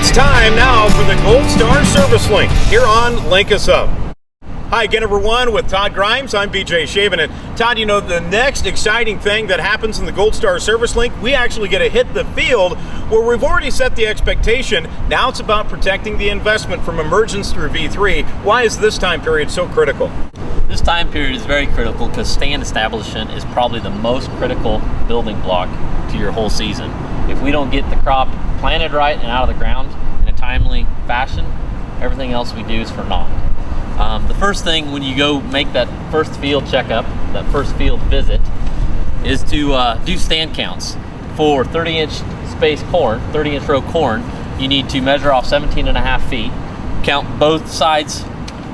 It's time now for the Gold Star Service Link here on Link Us Up. Hi again, everyone, with Todd Grimes. I'm BJ Shaven. And Todd, you know, the next exciting thing that happens in the Gold Star Service Link, we actually get to hit the field where we've already set the expectation. Now it's about protecting the investment from emergence through V3. Why is this time period so critical? This time period is very critical because stand establishment is probably the most critical building block to your whole season. If we don't get the crop planted right and out of the ground in a timely fashion, everything else we do is for naught. The first thing when you go make that first field checkup, that first field visit, is to do stand counts. For 30-inch space corn, 30-inch row corn, you need to measure off 17.5 feet, count both sides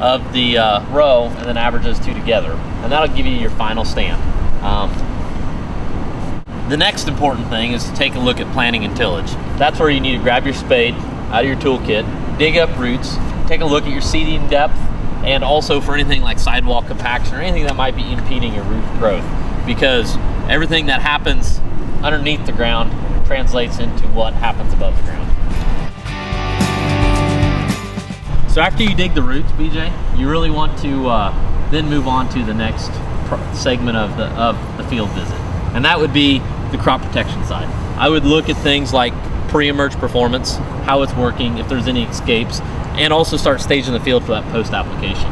of the row, and then average those two together. And that'll give you your final stand. The next important thing is to take a look at planting and tillage. That's where you need to grab your spade out of your toolkit, dig up roots, take a look at your seeding depth, and also for anything like sidewall compaction or anything that might be impeding your root growth, because everything that happens underneath the ground translates into what happens above the ground. So after you dig the roots, BJ, you really want to then move on to the next segment of the field visit, and that would be the crop protection side. I would look at things like pre-emerge performance, how it's working, if there's any escapes, and also start staging the field for that post-application.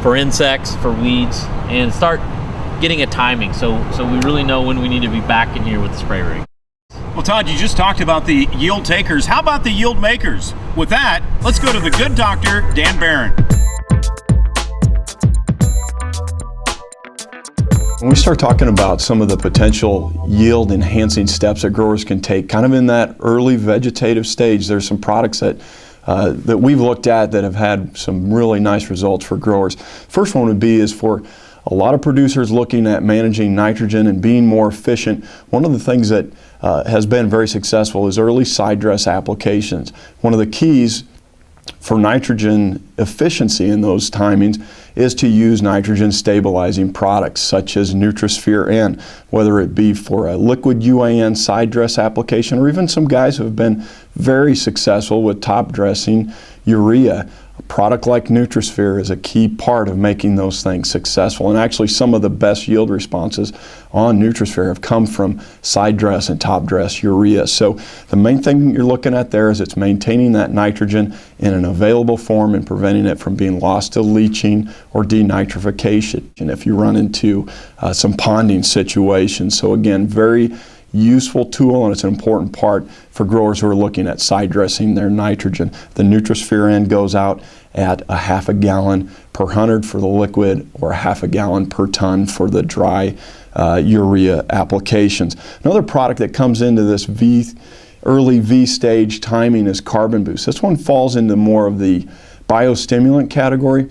For insects, for weeds, and start getting a timing so we really know when we need to be back in here with the spray rig. Well, Todd, you just talked about the yield takers. How about the yield makers? With that, let's go to the good doctor, Dan Beran. When we start talking about some of the potential yield enhancing steps that growers can take kind of in that early vegetative stage, there's some products that we've looked at that have had some really nice results for growers. First one would be is for a lot of producers looking at managing nitrogen and being more efficient. One of the things that has been very successful is early side dress applications. One of the keys for nitrogen efficiency in those timings is to use nitrogen stabilizing products such as Nutrisphere N, whether it be for a liquid UAN side dress application, or even some guys who have been very successful with top dressing urea. A product like Nutrisphere is a key part of making those things successful, and actually some of the best yield responses on Nutrisphere have come from side dress and top dress urea. So the main thing you're looking at there is it's maintaining that nitrogen in an available form and preventing it from being lost to leaching or denitrification, and if you run into some ponding situations. So again, very useful tool, and it's an important part for growers who are looking at side dressing their nitrogen. The Nutrisphere N goes out at a half a gallon per 100 for the liquid, or a half a gallon per ton for the dry urea applications. Another product that comes into this early V stage timing is Carbon Boost. This one falls into more of the biostimulant category.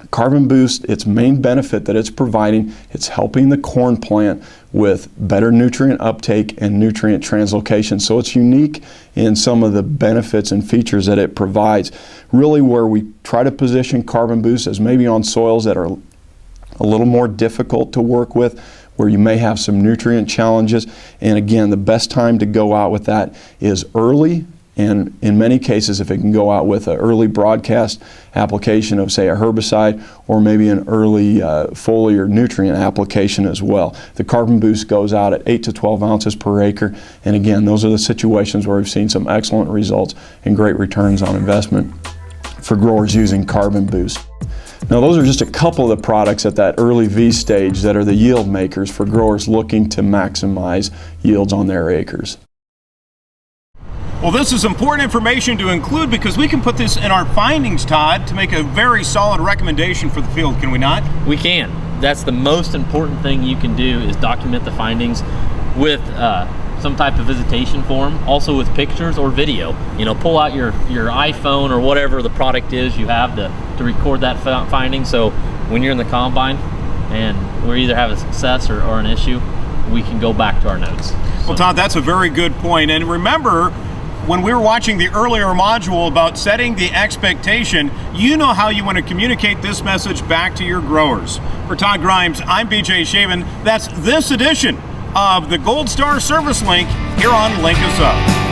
Carbon Boost, its main benefit that it's providing, it's helping the corn plant with better nutrient uptake and nutrient translocation. So it's unique in some of the benefits and features that it provides. Really where we try to position Carbon Boost as maybe on soils that are a little more difficult to work with, where you may have some nutrient challenges. And again, the best time to go out with that is early. And in many cases, if it can go out with an early broadcast application of, say, a herbicide, or maybe an early foliar nutrient application as well. The Carbon Boost goes out at 8 to 12 ounces per acre. And again, those are the situations where we've seen some excellent results and great returns on investment for growers using Carbon Boost. Now, those are just a couple of the products at that early V stage that are the yield makers for growers looking to maximize yields on their acres. Well, this is important information to include because we can put this in our findings, Todd, to make a very solid recommendation for the field, can we not? We can. That's the most important thing you can do, is document the findings with some type of visitation form, also with pictures or video. You know, pull out your iPhone or whatever the product is you have to record that finding, so when you're in the combine and we either have a success or an issue, we can go back to our notes. Well, Todd, that's a very good point. And remember, when we were watching the earlier module about setting the expectation, you know how you want to communicate this message back to your growers. For Todd Grimes, I'm BJ Shaven. That's this edition of the Gold Star Service Link here on Link Us Up.